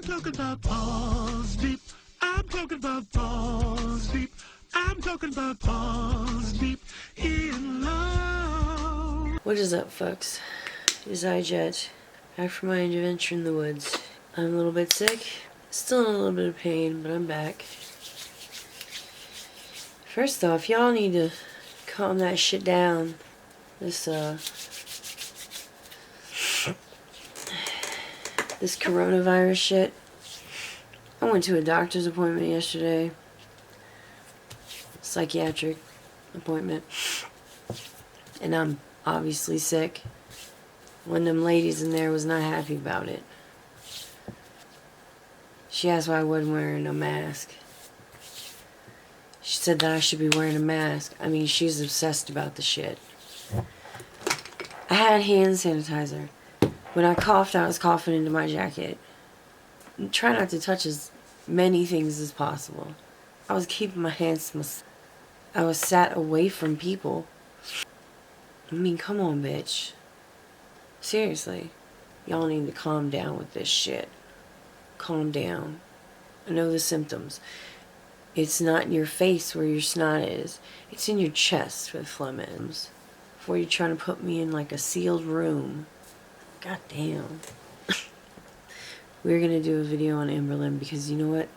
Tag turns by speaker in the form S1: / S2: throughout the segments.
S1: talking about balls deep. I'm talking about balls deep. I'm talking about balls deep in love.
S2: What is up, folks? It's iJet, back from my adventure in the woods. I'm a little bit sick, still in a little bit of pain, but I'm back. First off, y'all need to calm that shit down. This coronavirus shit. I went to a doctor's appointment yesterday. Psychiatric appointment. And I'm obviously sick. One of them ladies in there was not happy about it. She asked why I wasn't wearing a mask. She said that I should be wearing a mask. I mean, she's obsessed about the shit. I had hand sanitizer. When I coughed, I was coughing into my jacket. Try not to touch as many things as possible. I was keeping my hands. I was sat away from people. I mean, come on, bitch. Seriously. Y'all need to calm down with this shit. Calm down. I know the symptoms. It's not in your face where your snot is. It's in your chest with phlegm is. Before you're trying to put me in like a sealed room. God damn. We're going to do a video on Amberlynn because you know what?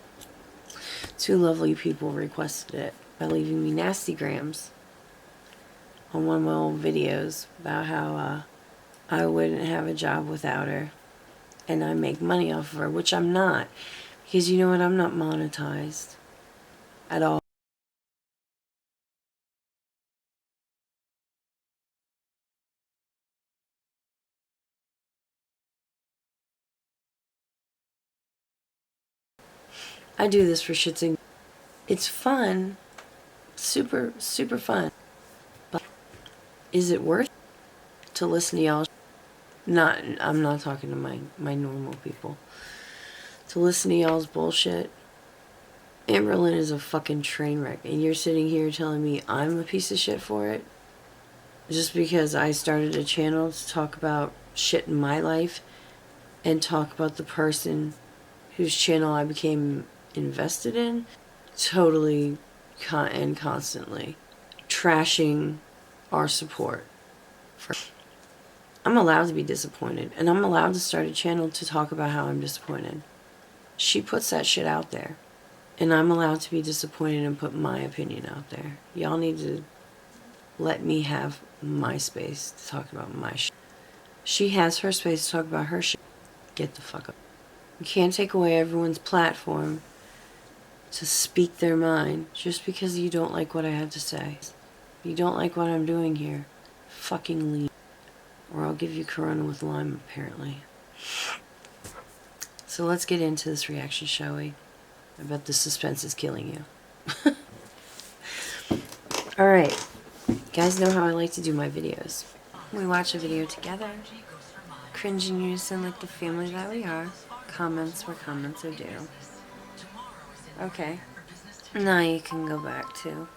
S2: Two lovely people requested it by leaving me nasty grams on one of my old videos about how I wouldn't have a job without her and I make money off of her, which I'm not, because you know what? I'm not monetized at all. I do this for shits and it's fun, super fun, but is it worth to listen to y'all? I'm not talking to my normal people. To listen to y'all's bullshit. Amberlynn is a fucking train wreck, and you're sitting here telling me I'm a piece of shit for it? Just because I started a channel to talk about shit in my life and talk about the person whose channel I became invested in, totally and constantly trashing our support. I'm allowed to be disappointed, and I'm allowed to start a channel to talk about how I'm disappointed. She puts that shit out there, and I'm allowed to be disappointed and put my opinion out there. Y'all need to let me have my space to talk about my shit. She has her space to talk about her shit. Get the fuck up. You can't take away everyone's platform to speak their mind just because you don't like what I have to say. You don't like what I'm doing here. Fucking leave. Or I'll give you Corona with lime, apparently. So let's get into this reaction, shall we? I bet the suspense is killing you. Alright. You guys know how I like to do my videos. We watch a video together. Cringe in unison like the family that we are. Comments where comments are due. Okay. Now you can go back to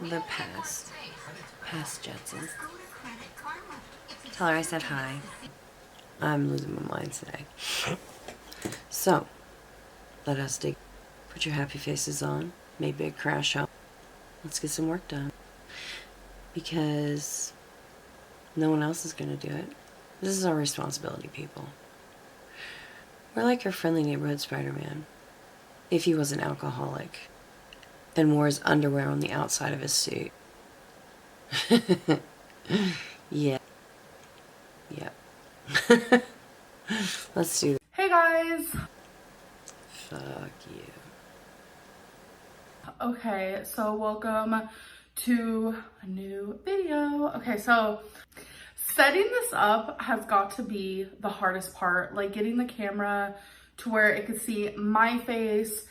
S2: the past. Past Jetson. Tell her I said hi. I'm losing my mind today. So, let us dig. Put your happy faces on. Maybe a crash out. Let's get some work done. Because no one else is going to do it. This is our responsibility, people. We're like your friendly neighborhood Spider-Man. If he was an alcoholic and wore his underwear on the outside of his suit. Yeah. Yep. Let's do it.
S3: Hey guys!
S2: Fuck you.
S3: Okay, so welcome to a new video. Okay, so setting this up has got to be the hardest part. Like getting the camera to where it could see my face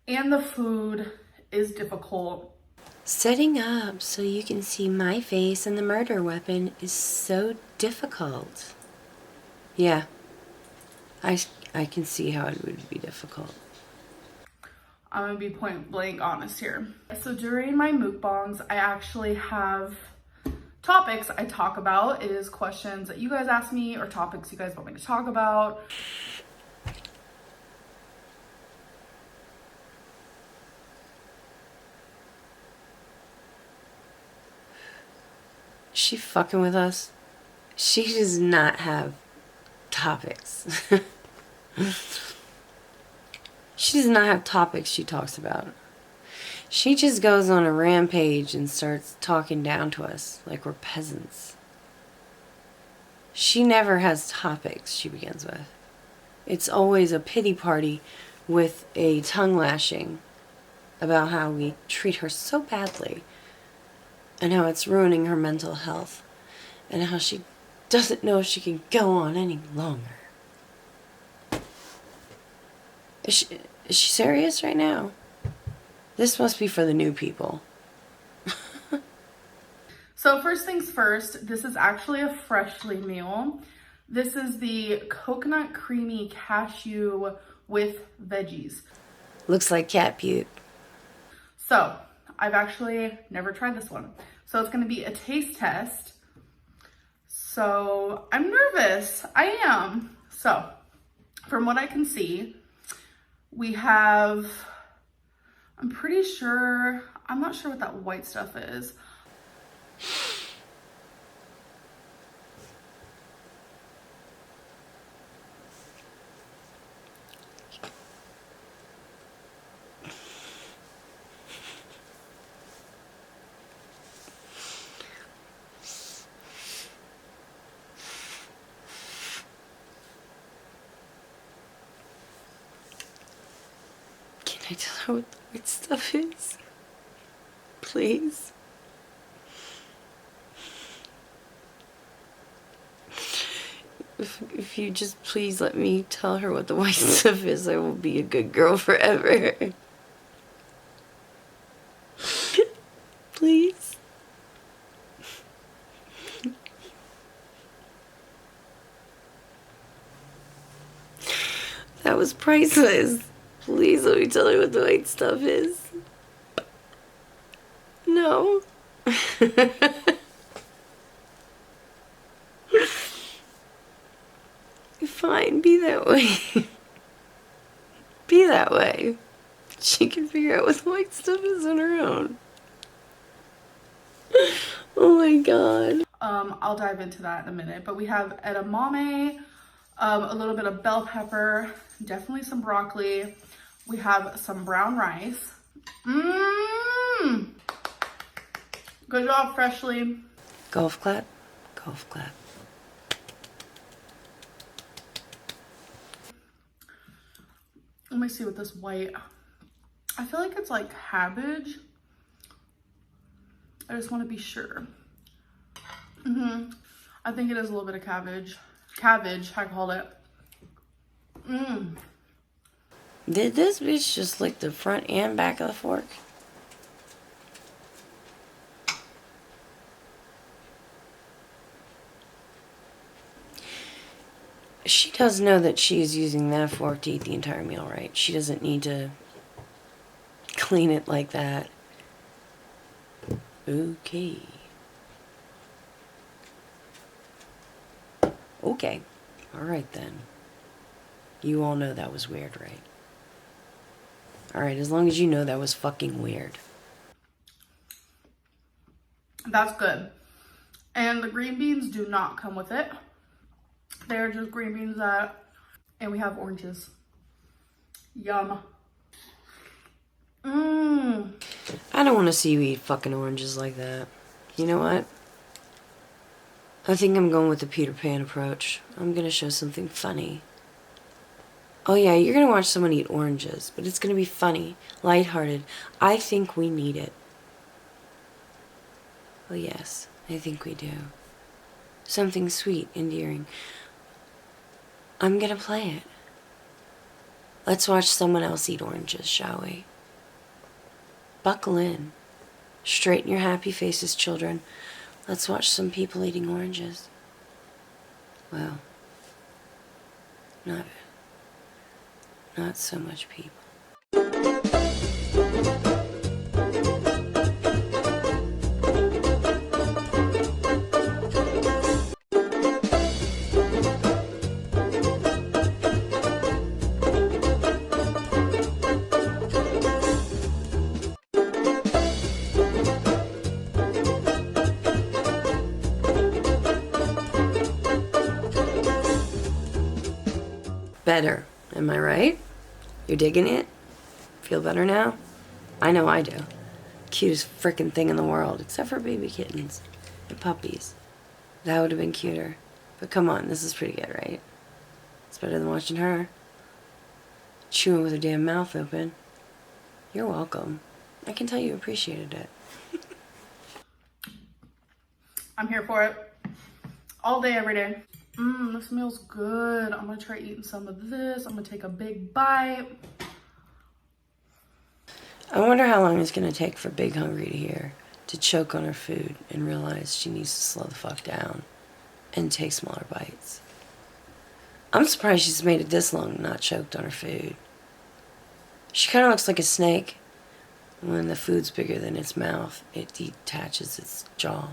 S3: and the food is difficult.
S2: Setting up so you can see my face and the murder weapon is so difficult. Yeah. I can see how it would be difficult.
S3: I'm gonna be point blank honest here. So during my mukbangs, I actually have topics I talk about. It is questions that you guys ask me or topics you guys want me to talk about.
S2: she fucking with us? She does not have topics. She does not have topics she talks about. She just goes on a rampage and starts talking down to us like we're peasants. She never has topics she begins with. It's always a pity party with a tongue lashing about how we treat her so badly and how it's ruining her mental health and how she doesn't know if she can go on any longer. Is she serious right now? This must be for the new people.
S3: So first things first, this is actually a freshly meal. This is the coconut creamy cashew with veggies.
S2: Looks like cat puke.
S3: So I've actually never tried this one. So it's gonna be a taste test. So I'm nervous, I am. So from what I can see, we have, I'm not sure what that white stuff is.
S2: Can I tell her what the white stuff is? Please? If you just please let me tell her what the white stuff is, I will be a good girl forever. Please? That was priceless. Please let me tell her what the white stuff is. No. Fine, be that way. Be that way. She can figure out what the white stuff is on her own. Oh my god.
S3: I'll dive into that in a minute, but we have edamame, a little bit of bell pepper, definitely some broccoli. We have some brown rice. Good job, Freshly.
S2: Golf clap. Golf clap.
S3: Let me see what this white, I feel like it's like cabbage. I just want to be sure. I think it is a little bit of cabbage. Cabbage, I called it.
S2: Did this bitch just lick the front and back of the fork? She does know that she is using that fork to eat the entire meal, right? She doesn't need to clean it like that. Okay. Okay. Alright then. You all know that was weird, right? Alright, as long as you know that was fucking weird.
S3: That's good. And the green beans do not come with it. They're just green beans and we have oranges. Yum.
S2: I don't want to see you eat fucking oranges like that. You know what? I think I'm going with the Peter Pan approach. I'm gonna show something funny. Oh yeah, you're gonna watch someone eat oranges, but it's gonna be funny, lighthearted. I think we need it. Oh yes, I think we do. Something sweet, endearing. I'm gonna play it. Let's watch someone else eat oranges, shall we? Buckle in. Straighten your happy faces, children. Let's watch some people eating oranges. Well, not so much people. Better, am I right? You're digging it? Feel better now? I know I do. Cutest frickin' thing in the world, except for baby kittens and puppies. That would have been cuter. But come on, this is pretty good, right? It's better than watching her chewing with her damn mouth open. You're welcome. I can tell you appreciated it.
S3: I'm here for it. All day, every day. This meal's good. I'm gonna try eating some of this. I'm gonna take a big bite.
S2: I wonder how long it's gonna take for Big Hungry to hear, to choke on her food and realize she needs to slow the fuck down and take smaller bites. I'm surprised she's made it this long and not choked on her food. She kind of looks like a snake. When the food's bigger than its mouth, it detaches its jaw.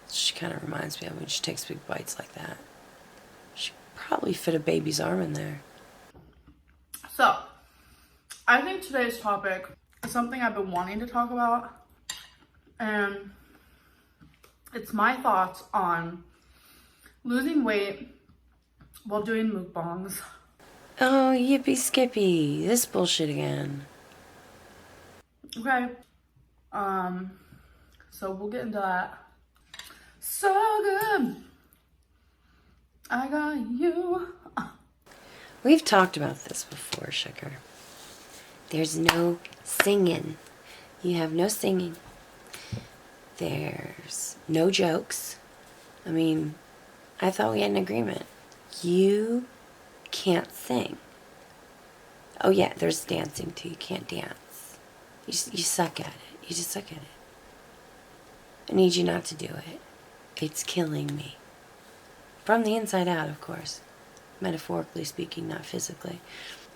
S2: She kind of reminds me of when she takes big bites like that. She probably fit a baby's arm in there.
S3: So, I think today's topic is something I've been wanting to talk about. And it's my thoughts on losing weight while doing mukbangs.
S2: Oh, yippee skippy. This bullshit again.
S3: Okay. So we'll get into that. So good. I got you.
S2: We've talked about this before, sugar. There's no singing. You have no singing. There's no jokes. I mean, I thought we had an agreement. You can't sing. Oh yeah, there's dancing too. You can't dance. You suck at it. You just suck at it. I need you not to do it. It's killing me. From the inside out, of course. Metaphorically speaking, not physically.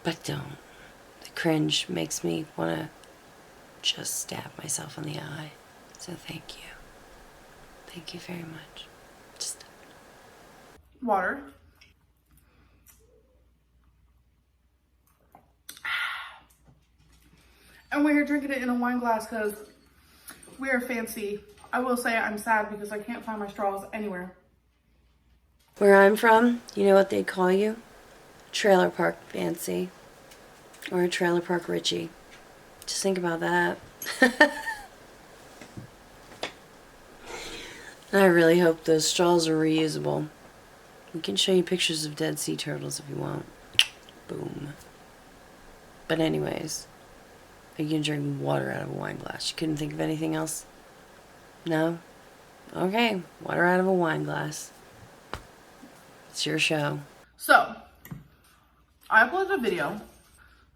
S2: But don't. The cringe makes me want to just stab myself in the eye. So thank you. Thank you very much. Just
S3: Water. And we're here drinking it in a wine glass because we are fancy. I will say I'm sad because I can't find my straws anywhere.
S2: Where I'm from, you know what they call you? Trailer park fancy. Or a trailer park Richie. Just think about that. And I really hope those straws are reusable. We can show you pictures of dead sea turtles if you want. Boom. But anyways, you can drink water out of a wine glass. You couldn't think of anything else? No? Okay, water out of a wine glass. It's your show.
S3: So, I uploaded a video.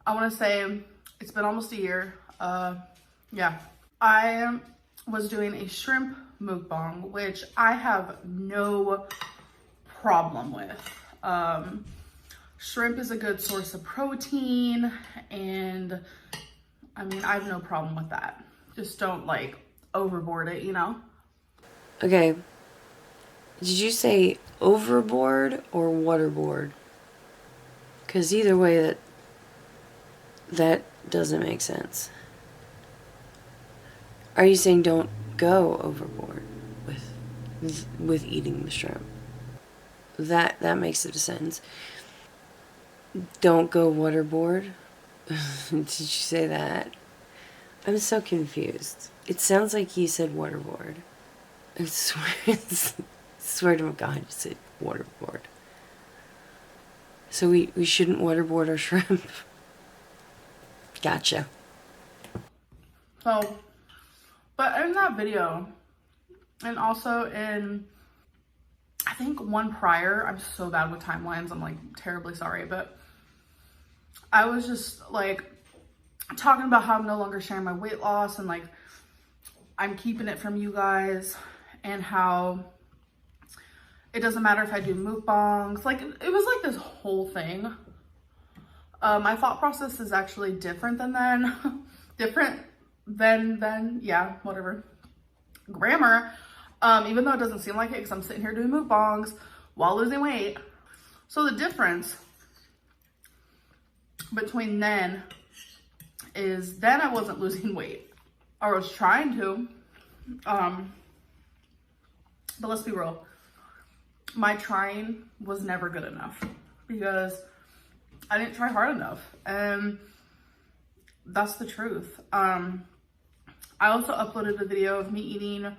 S3: I want to say it's been almost a year. Yeah. I was doing a shrimp mukbang, which I have no problem with. Shrimp is a good source of protein, and I mean, I have no problem with that. Just don't like overboard it, you know?
S2: Okay. Did you say overboard or waterboard? Because either way, that doesn't make sense. Are you saying don't go overboard with eating the shrimp? That makes it sense. Don't go waterboard? Did you say that? I'm so confused. It sounds like you said waterboard. I swear to God, you said waterboard. So we shouldn't waterboard our shrimp. Gotcha.
S3: So, but in that video, and also in, I think one prior, I'm so bad with timelines, I'm like terribly sorry, but I was just like talking about how I'm no longer sharing my weight loss and like I'm keeping it from you guys, and how it doesn't matter if I do mukbangs. Like, it was like this whole thing. My thought process is actually different than then. Different than, yeah, whatever. Grammar. Even though it doesn't seem like it because I'm sitting here doing mukbangs while losing weight. So the difference between then is then I wasn't losing weight. I was trying to. But let's be real. My trying was never good enough because I didn't try hard enough. And that's the truth. I also uploaded a video of me eating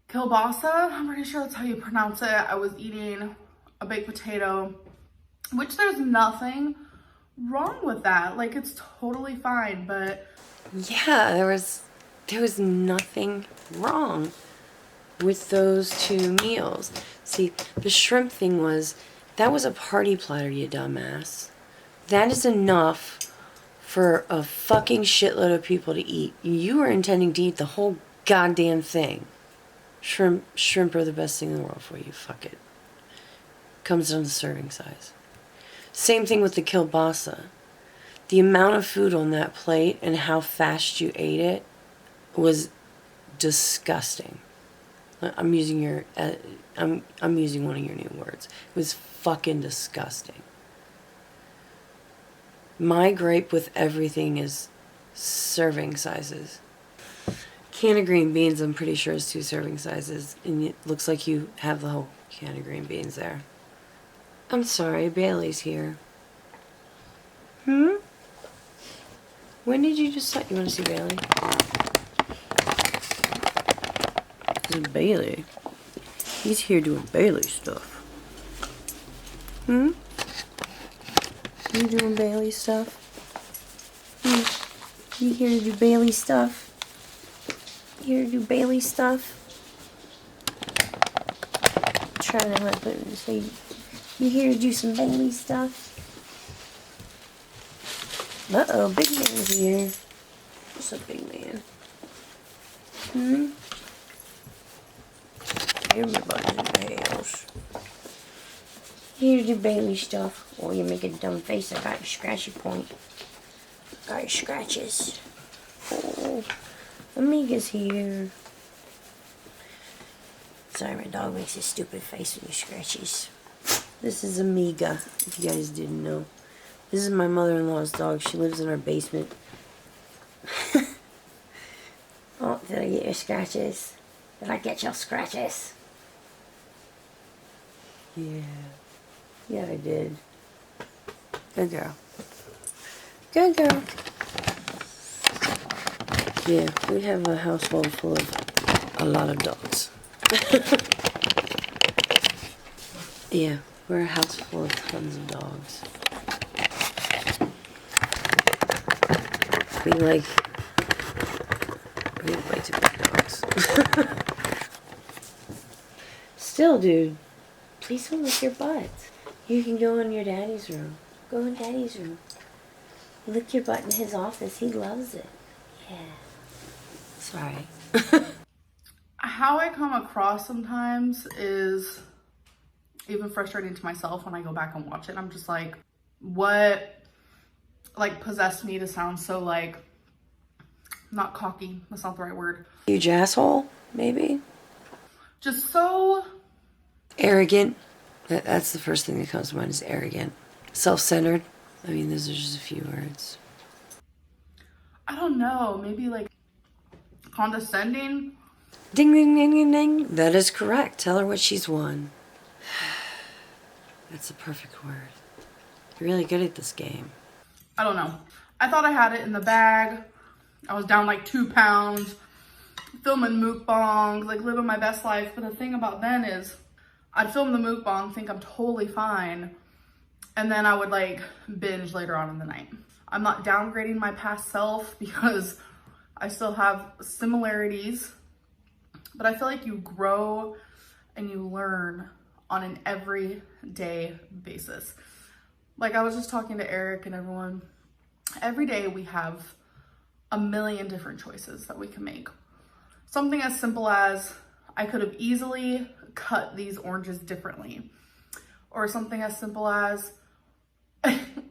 S3: kielbasa. I'm pretty sure that's how you pronounce it. I was eating a baked potato, which there's nothing wrong with that. Like, it's totally fine, but
S2: yeah, there was nothing wrong with those two meals. See, the shrimp thing that was a party platter, you dumbass. That is enough for a fucking shitload of people to eat. You were intending to eat the whole goddamn thing. Shrimp are the best thing in the world for you. Fuck it. Comes down to serving size. Same thing with the kielbasa. The amount of food on that plate and how fast you ate it was disgusting. I'm using one of your new words. It was fucking disgusting. My gripe with everything is serving sizes. Can of green beans, I'm pretty sure is 2 serving sizes, and it looks like you have the whole can of green beans there. I'm sorry, Bailey's here. When did you just start? You want to see Bailey? This is Bailey. He's here doing Bailey stuff. You doing Bailey stuff? You here to do Bailey stuff? Here to do Bailey stuff? Trying to like put it so you here to do some Bailey stuff? Uh-oh, big man's here. What's up, big man? Everybody's in the house. Here to do Bailey stuff. Oh, you make a dumb face. I got your scratchy point. Got your scratches. Oh, Amiga's here. Sorry, my dog makes a stupid face when he scratches. This is Amiga, if you guys didn't know. This is my mother-in-law's dog. She lives in our basement. Oh, did I get your scratches? Did I get your scratches? Yeah. Yeah, I did. Good girl. Good girl. Yeah, we have a household full of a lot of dogs. Yeah, we're a house full of tons of dogs. We like way too many dogs. Still, dude, please don't lick your butt. You can go in your daddy's room. Go in daddy's room. Lick your butt in his office. He loves it. Yeah. Sorry.
S3: how I come across sometimes is even frustrating to myself when I go back and watch it. I'm just like, what like possessed me to sound so like, not cocky, that's not the right word.
S2: Huge asshole, maybe?
S3: Just so
S2: arrogant. That's the first thing that comes to mind is arrogant. Self-centered. I mean, those are just a few words.
S3: I don't know, maybe like condescending.
S2: Ding, ding, ding, ding, ding. That is correct. Tell her what she's won. That's the perfect word. You're really good at this game.
S3: I don't know. I thought I had it in the bag. I was down like 2 pounds, filming mukbangs, like living my best life. But the thing about then is I'd film the mukbang, think I'm totally fine, and then I would like binge later on in the night. I'm not downgrading my past self because I still have similarities, but I feel like you grow and you learn on an everyday basis. Like I was just talking to Eric and everyone, every day we have a million different choices that we can make. Something as simple as I could have easily cut these oranges differently, or something as simple as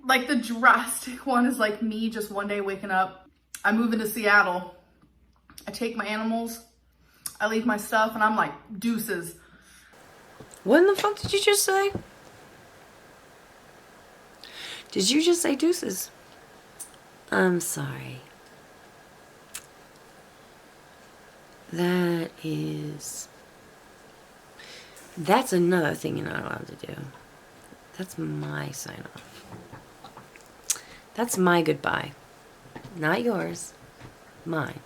S3: like the drastic one is like me just one day waking up, I move into Seattle, I take my animals, I leave my stuff, and I'm like, deuces.
S2: What in the fuck did you just say? Did you just say deuces? I'm sorry. That's another thing you're not allowed to do. That's my sign off. That's my goodbye. Not yours. Mine.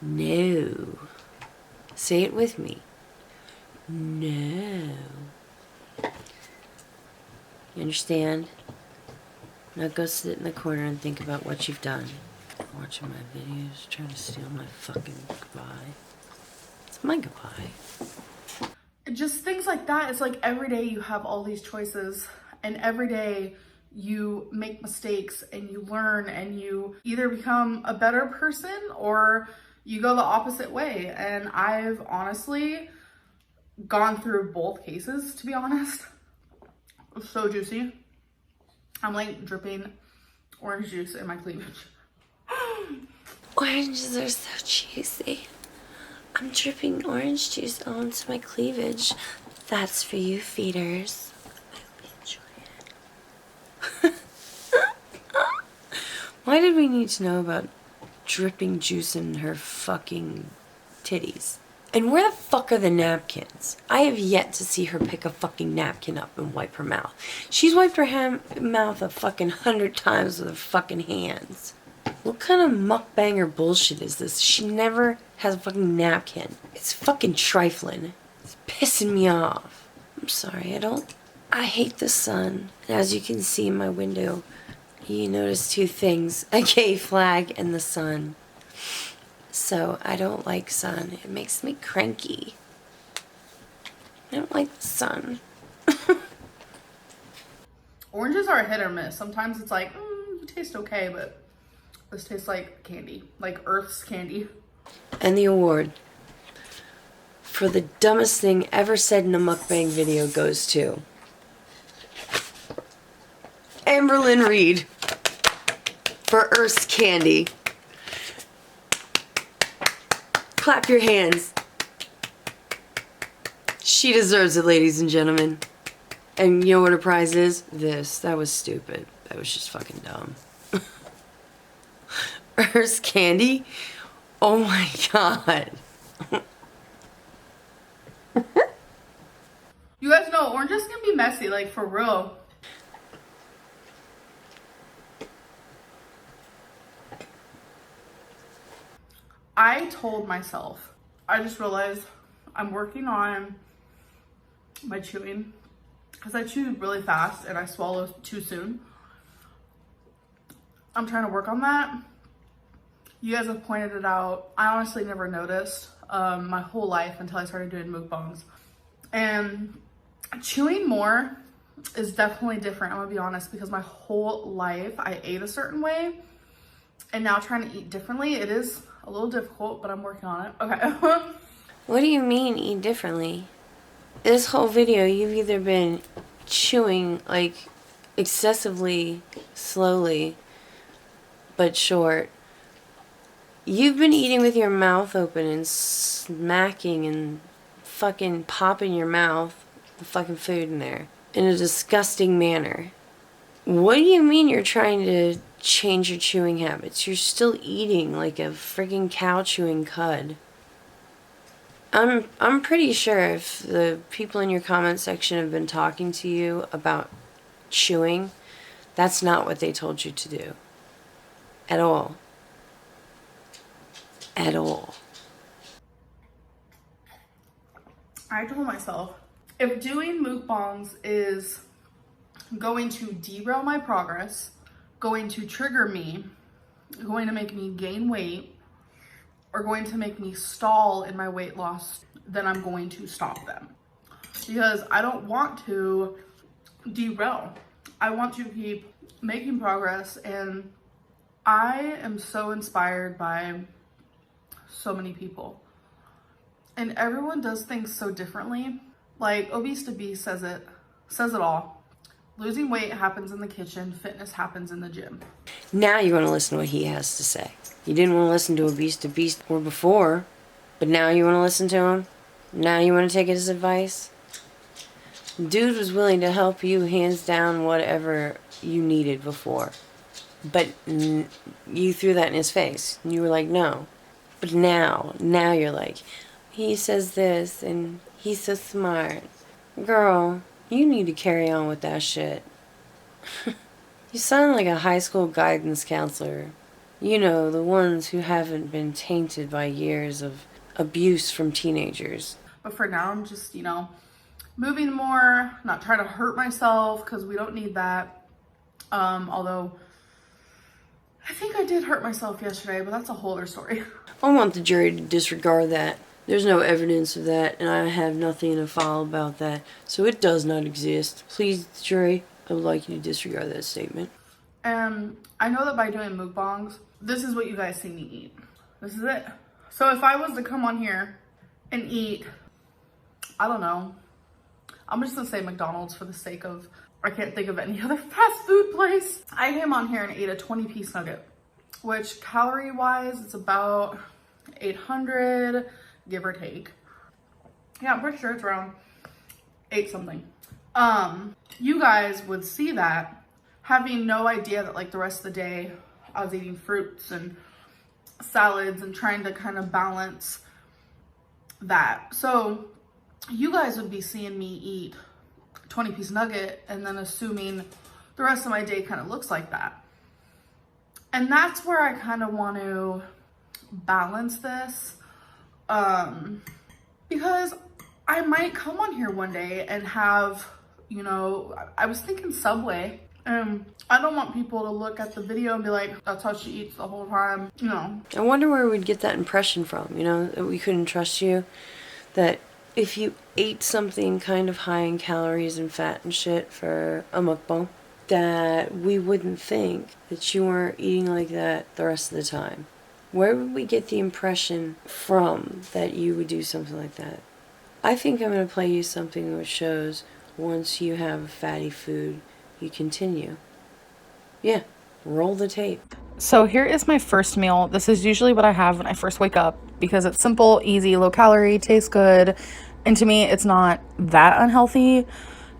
S2: No. Say it with me. No. You understand? Now go sit in the corner and think about what you've done. Watching my videos, trying to steal my fucking goodbye. It's my goodbye.
S3: Just things like that. It's like every day you have all these choices, and every day you make mistakes and you learn, and you either become a better person or you go the opposite way. And I've honestly gone through both cases, to be honest. It's so juicy. I'm like dripping orange juice in my cleavage.
S2: Oranges are so juicy. I'm dripping orange juice onto my cleavage. That's for you feeders. I hope you enjoy it. Why did we need to know about dripping juice in her fucking titties? And where the fuck are the napkins? I have yet to see her pick a fucking napkin up and wipe her mouth. She's wiped her mouth a fucking 100 times with her fucking hands. What kind of mukbanger bullshit is this? She never has a fucking napkin. It's fucking trifling. It's pissing me off. I'm sorry, I hate the sun. And as you can see in my window, you notice two things. A gay flag and the sun. So I don't like sun. It makes me cranky. I don't like the sun.
S3: Oranges are a hit or miss. Sometimes it's like, you taste okay, but this tastes like candy, like Earth's candy.
S2: And the award for the dumbest thing ever said in a mukbang video goes to Amberlynn Reed for Earth's candy. Clap your hands. She deserves it, ladies and gentlemen. And you know what her prize is? This. That was stupid. That was just fucking dumb. Earth's candy? Oh my god.
S3: You guys know oranges can be messy, like for real. I told myself, I just realized I'm working on my chewing because I chew really fast and I swallow too soon. I'm trying to work on that. You guys have pointed it out. I honestly never noticed my whole life until I started doing mukbangs. And chewing more is definitely different, I'm gonna be honest, because my whole life I ate a certain way, and now trying to eat differently, it is a little difficult, but I'm working on it. Okay.
S2: What do you mean eat differently? This whole video you've either been chewing like excessively slowly but short. You've been eating with your mouth open and smacking and fucking popping your mouth, the fucking food in there, in a disgusting manner. What do you mean you're trying to change your chewing habits? You're still eating like a freaking cow chewing cud. I'm pretty sure if the people in your comment section have been talking to you about chewing, that's not what they told you to do. At all. At all.
S3: I told myself, if doing mukbangs is going to derail my progress, going to trigger me, going to make me gain weight, or going to make me stall in my weight loss, then I'm going to stop them. Because I don't want to derail. I want to keep making progress, and I am so inspired by so many people. And everyone does things so differently. Like Obese to Beast says it all. Losing weight happens in the kitchen, fitness happens in the gym.
S2: Now you want to listen to what he has to say. You didn't want to listen to Obese to Beast or before, but now you want to listen to him? Now you want to take his advice? Dude was willing to help you hands down whatever you needed before. But you threw that in his face. And you were like, no. But now you're like, he says this and he's so smart. Girl, you need to carry on with that shit. You sound like a high school guidance counselor. You know, the ones who haven't been tainted by years of abuse from teenagers.
S3: But for now, I'm just, you know, moving more, not trying to hurt myself because we don't need that. Although I think I did hurt myself yesterday, but that's a whole other story.
S2: I want the jury to disregard that. There's no evidence of that, and I have nothing to file about that, so it does not exist. Please, jury, I would like you to disregard that statement.
S3: And I know that by doing mukbangs, this is what you guys see me eat. This is it. So if I was to come on here and eat, I don't know, I'm just gonna say McDonald's for the sake of, I can't think of any other fast food place. I came on here and ate a 20-piece nugget, which calorie-wise, it's about 800, give or take. Yeah, I'm pretty sure it's around 8 something. You guys would see that, having no idea that like the rest of the day I was eating fruits and salads and trying to kind of balance that. So you guys would be seeing me eat 20-piece nugget and then assuming the rest of my day kind of looks like that. And that's where I kind of want to balance this, because I might come on here one day and have, you know, I was thinking Subway, and I don't want people to look at the video and be like, that's how she eats the whole time, you know.
S2: I wonder where we'd get that impression from, you know, that we couldn't trust you, that if you ate something kind of high in calories and fat and shit for a mukbang, that we wouldn't think that you weren't eating like that the rest of the time. Where would we get the impression from that you would do something like that? I think I'm going to play you something which shows once you have fatty food, you continue. Yeah, roll the tape.
S4: So here is my first meal. This is usually what I have when I first wake up because it's simple, easy, low calorie, tastes good. And to me, it's not that unhealthy.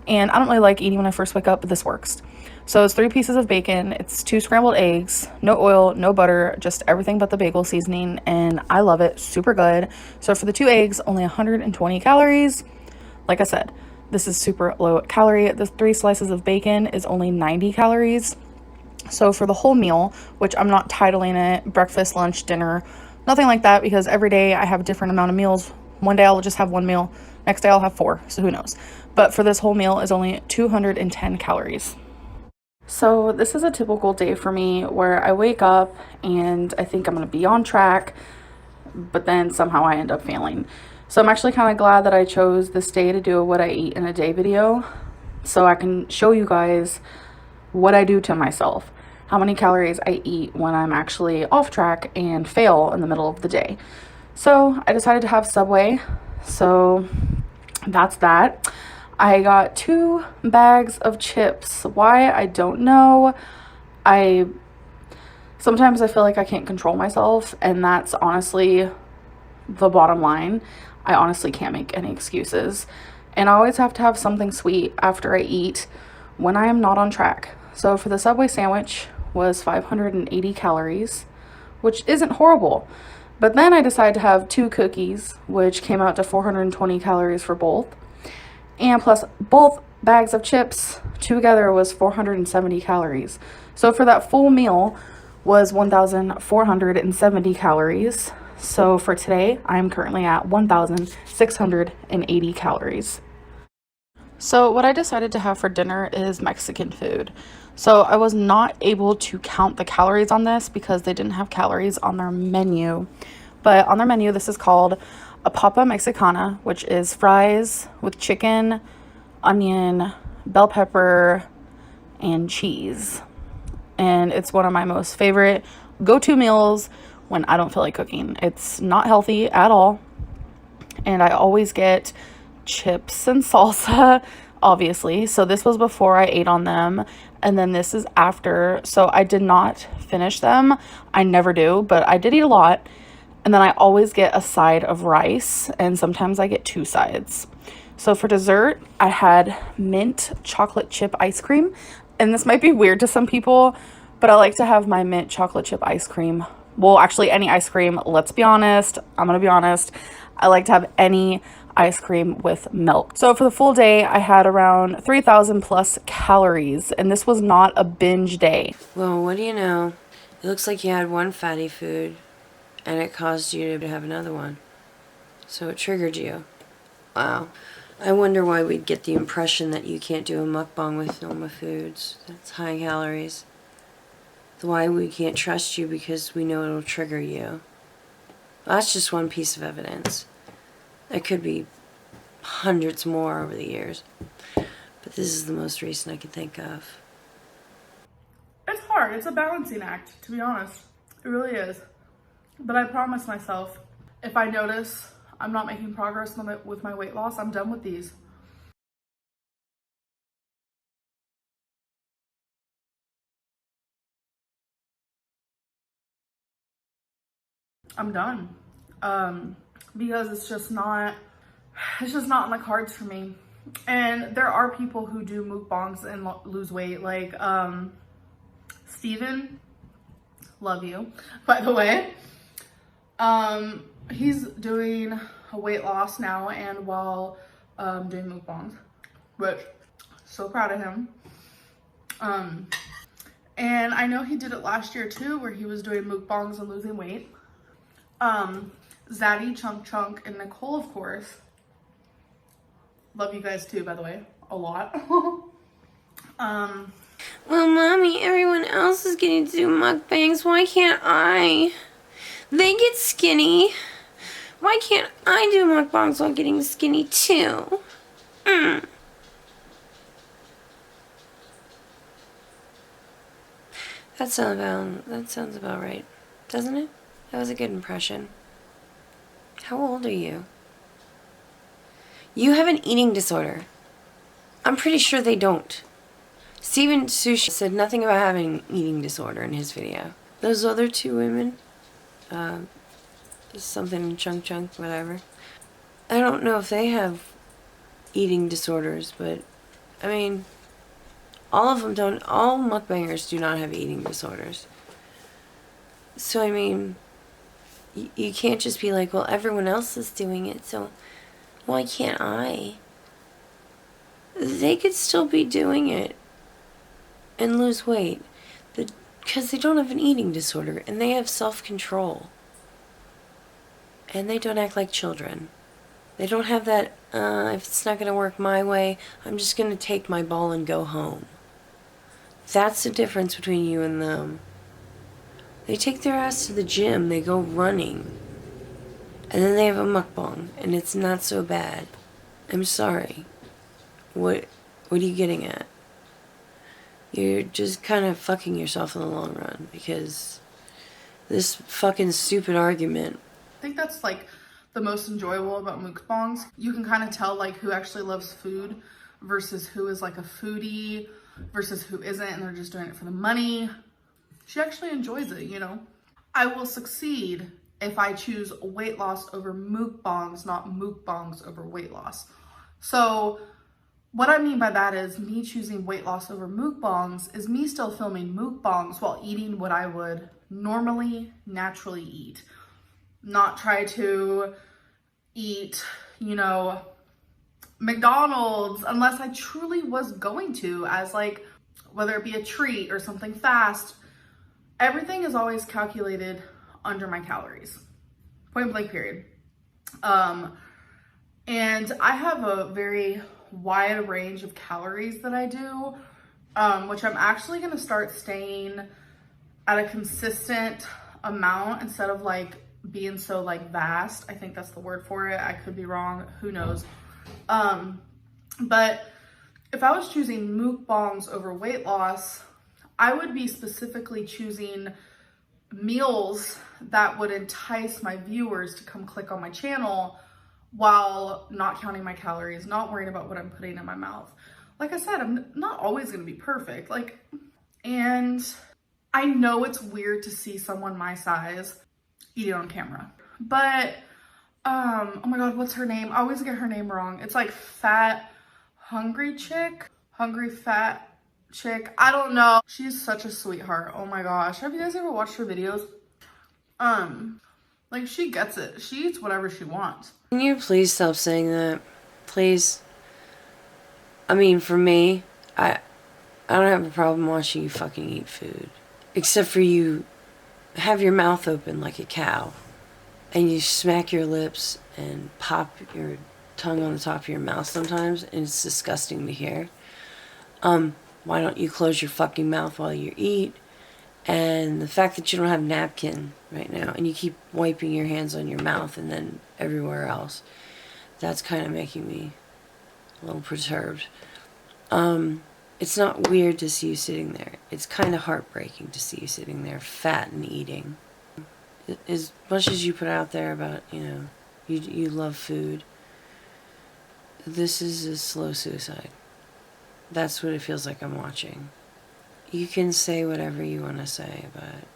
S4: And I don't really like eating when I first wake up, but this works. So it's 3 pieces of bacon. It's 2 scrambled eggs, no oil, no butter, just everything but the bagel seasoning. And I love it. Super good. So for the 2 eggs, only 120 calories. Like I said, this is super low calorie. The 3 slices of bacon is only 90 calories. So for the whole meal, which I'm not titling it breakfast, lunch, dinner, nothing like that, because every day I have a different amount of meals. One day I'll just have 1 meal. Next day I'll have 4. So who knows? But for this whole meal is only 210 calories. So this is a typical day for me where I wake up and I think I'm going to be on track, but then somehow I end up failing. So I'm actually kind of glad that I chose this day to do a what I eat in a day video, so I can show you guys what I do to myself, how many calories I eat when I'm actually off track and fail in the middle of the day. So I decided to have Subway, so that's that. I got 2 bags of chips. Why? I don't know. Sometimes I feel like I can't control myself, and that's honestly the bottom line. I honestly can't make any excuses. And I always have to have something sweet after I eat when I am not on track. So for the Subway sandwich was 580 calories, which isn't horrible. But then I decided to have 2 cookies, which came out to 420 calories for both. And plus both bags of chips together was 470 calories. So for that full meal was 1,470 calories. So for today, I'm currently at 1,680 calories. So what I decided to have for dinner is Mexican food. So I was not able to count the calories on this because they didn't have calories on their menu. But on their menu, this is called a papa mexicana, which is fries with chicken, onion, bell pepper, and cheese. And it's one of my most favorite go-to meals when I don't feel like cooking. It's not healthy at all. And I always get chips and salsa, obviously. So this was before I ate on them. And then this is after. So I did not finish them. I never do, but I did eat a lot. And then I always get a side of rice, and sometimes I get 2 sides. So for dessert, I had mint chocolate chip ice cream. And this might be weird to some people, but I like to have my mint chocolate chip ice cream. Well, actually any ice cream, let's be honest. I'm going to be honest. I like to have any ice cream with milk. So for the full day, I had around 3,000 plus calories, and this was not a binge day.
S2: Well, what do you know? It looks like you had one fatty food, and it caused you to have another one. So it triggered you. Wow. I wonder why we'd get the impression that you can't do a mukbang with normal foods. That's high calories. Why we can't trust you because we know it'll trigger you. That's just one piece of evidence. There could be hundreds more over the years. But this is the most recent I can think of.
S3: It's hard. It's a balancing act, to be honest. It really is. But I promise myself, if I notice I'm not making progress with my weight loss, I'm done with these. I'm done. Because it's just not in the cards for me. And there are people who do mukbangs and lose weight, like Steven, love you, by the way. He's doing a weight loss now and while doing mukbangs, which so proud of him. And I know he did it last year too, where he was doing mukbangs and losing weight. Zaddy, Chunk, and Nicole, of course. Love you guys too, by the way, a lot.
S2: Well, Mommy, everyone else is getting to do mukbangs. Why can't I? They get skinny. Why can't I do mukbangs while getting skinny too? That sounds about right, doesn't it? That was a good impression. How old are you? You have an eating disorder. I'm pretty sure they don't. Steven Sushi said nothing about having an eating disorder in his video. Those other two women, something Chunk, whatever. I don't know if they have eating disorders, but I mean, all mukbangers do not have eating disorders. So I mean, you can't just be like, well, everyone else is doing it, so why can't I? They could still be doing it and lose weight because they don't have an eating disorder and they have self-control. And they don't act like children. They don't have that, if it's not going to work my way, I'm just going to take my ball and go home. That's the difference between you and them. They take their ass to the gym, they go running, and then they have a mukbang, and it's not so bad. I'm sorry. What are you getting at? You're just kind of fucking yourself in the long run, because this fucking stupid argument.
S3: I think that's like the most enjoyable about mukbangs. You can kind of tell like who actually loves food versus who is like a foodie versus who isn't and they're just doing it for the money. She actually enjoys it, you know. I will succeed if I choose weight loss over mukbangs, not mukbangs over weight loss. So what I mean by that is me choosing weight loss over mukbangs is me still filming mukbangs while eating what I would normally, naturally eat. Not try to eat, you know, McDonald's unless I truly was going to, as like, whether it be a treat or something fast. Everything is always calculated under my calories, point blank period. And I have a very wide range of calories that I do, which I'm actually going to start staying at a consistent amount instead of like being so like vast. I think that's the word for it. I could be wrong. Who knows? But if I was choosing mukbangs over weight loss, I would be specifically choosing meals that would entice my viewers to come click on my channel while not counting my calories, not worrying about what I'm putting in my mouth. Like I said, I'm not always going to be perfect. And I know it's weird to see someone my size eating on camera, but oh my God, what's her name? I always get her name wrong. It's like hungry fat chick. I don't know. She's such a sweetheart. Oh my gosh. Have you guys ever watched her videos? Like she gets it. She eats whatever she wants.
S2: Can you please stop saying that? Please? I mean, for me, I don't have a problem watching you fucking eat food. Except for you have your mouth open like a cow. And you smack your lips and pop your tongue on the top of your mouth sometimes. And it's disgusting to hear. Why don't you close your fucking mouth while you eat? And the fact that you don't have a napkin right now and you keep wiping your hands on your mouth and then everywhere else, that's kind of making me a little perturbed. It's not weird to see you sitting there. It's kind of heartbreaking to see you sitting there fat and eating. As much as you put out there about, you love food, this is a slow suicide. That's what it feels like I'm watching. You can say whatever you want to say, but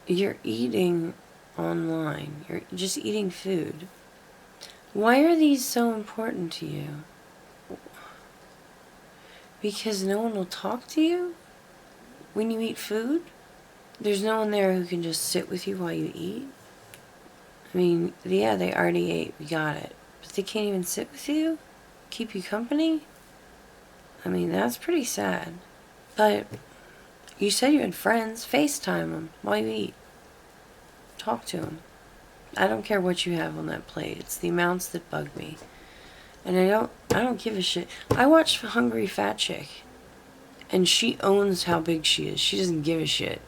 S2: you're eating online. You're just eating food. Why are these so important to you? Because no one will talk to you when you eat food? There's no one there who can just sit with you while you eat? I mean, yeah, they already ate. We got it. But they can't even sit with you? Keep you company? I mean, that's pretty sad. But you said you had friends. FaceTime them while you eat. Talk to them. I don't care what you have on that plate. It's the amounts that bug me. And I don't give a shit. I watch Hungry Fat Chick. And she owns how big she is. She doesn't give a shit.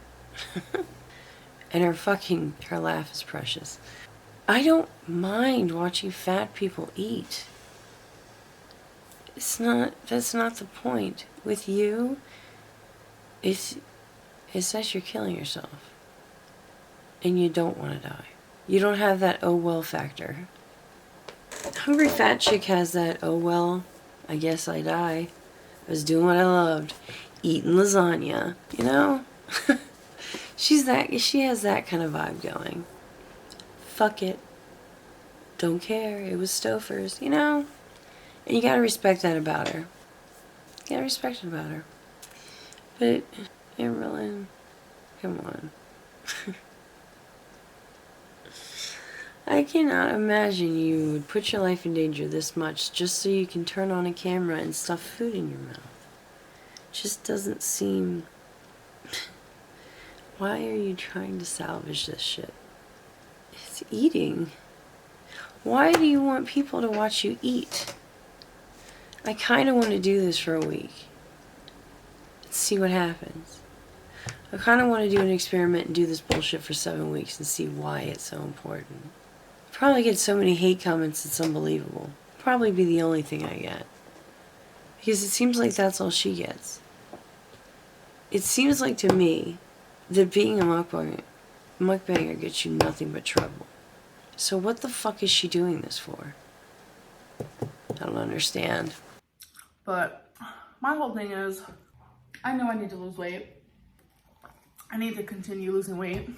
S2: And her laugh is precious. I don't mind watching fat people eat. That's not the point. With you, it's that you're killing yourself. And you don't want to die. You don't have that oh well factor. Hungry Fat Chick has that oh well, I guess I die. I was doing what I loved. Eating lasagna, She has that kind of vibe going. Fuck it. Don't care. It was Stouffer's, And you gotta respect that about her. You gotta respect it about her. But, Amberlynn, come on. I cannot imagine you would put your life in danger this much just so you can turn on a camera and stuff food in your mouth. Just doesn't seem... Why are you trying to salvage this shit? It's eating. Why do you want people to watch you eat? I kind of want to do this for a week. Let's see what happens. I kind of want to do an experiment and do this bullshit for 7 weeks and see why it's so important. Probably get so many hate comments, it's unbelievable. Probably be the only thing I get. Because it seems like that's all she gets. It seems like to me that being a mukbanger gets you nothing but trouble. So what the fuck is she doing this for? I don't understand.
S3: But my whole thing is, I know I need to lose weight. I need to continue losing weight.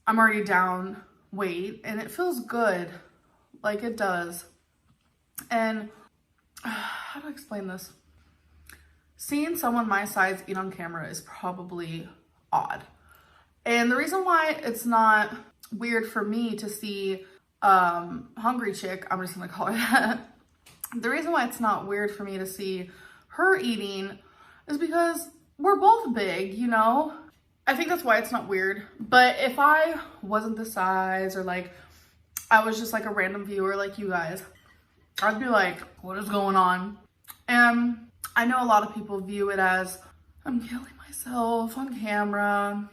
S3: I'm already down weight and it feels good. Like it does. And how do I explain this? Seeing someone my size eat on camera is probably odd. And the reason why it's not weird for me to see Hungry Chick, I'm just gonna call her that. The reason why it's not weird for me to see her eating is because we're both big, I think that's why it's not weird. But if I wasn't this size or like I was just like a random viewer like you guys, I'd be like, what is going on? And I know a lot of people view it as I'm killing myself on camera.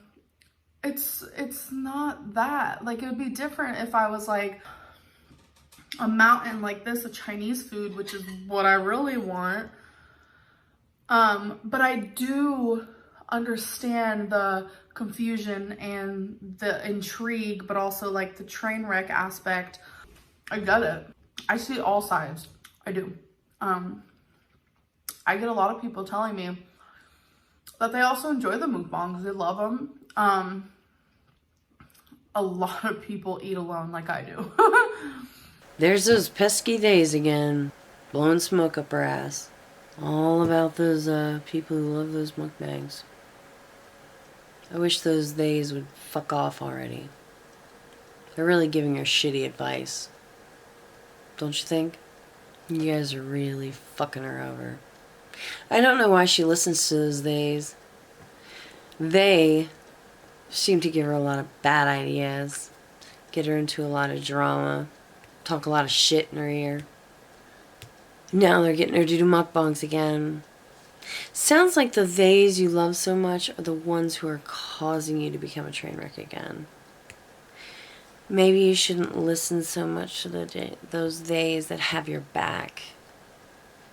S3: It's not that. Like it would be different if I was like a mountain like this, a Chinese food, which is what I really want. But I do understand the confusion and the intrigue, but also like the train wreck aspect. I get it. I see all sides. I do. I get a lot of people telling me that they also enjoy the mukbangs. They love them. A lot of people eat alone like I do.
S2: There's those pesky days again, blowing smoke up her ass. All about those people who love those mukbangs. I wish those days would fuck off already. They're really giving her shitty advice. don't you think? You guys are really fucking her over. I don't know why she listens to those theys. They seem to give her a lot of bad ideas, get her into a lot of drama, talk a lot of shit in her ear. Now they're getting her to do mukbangs again. Sounds like the theys you love so much are the ones who are causing you to become a train wreck again. Maybe you shouldn't listen so much to those theys that have your back.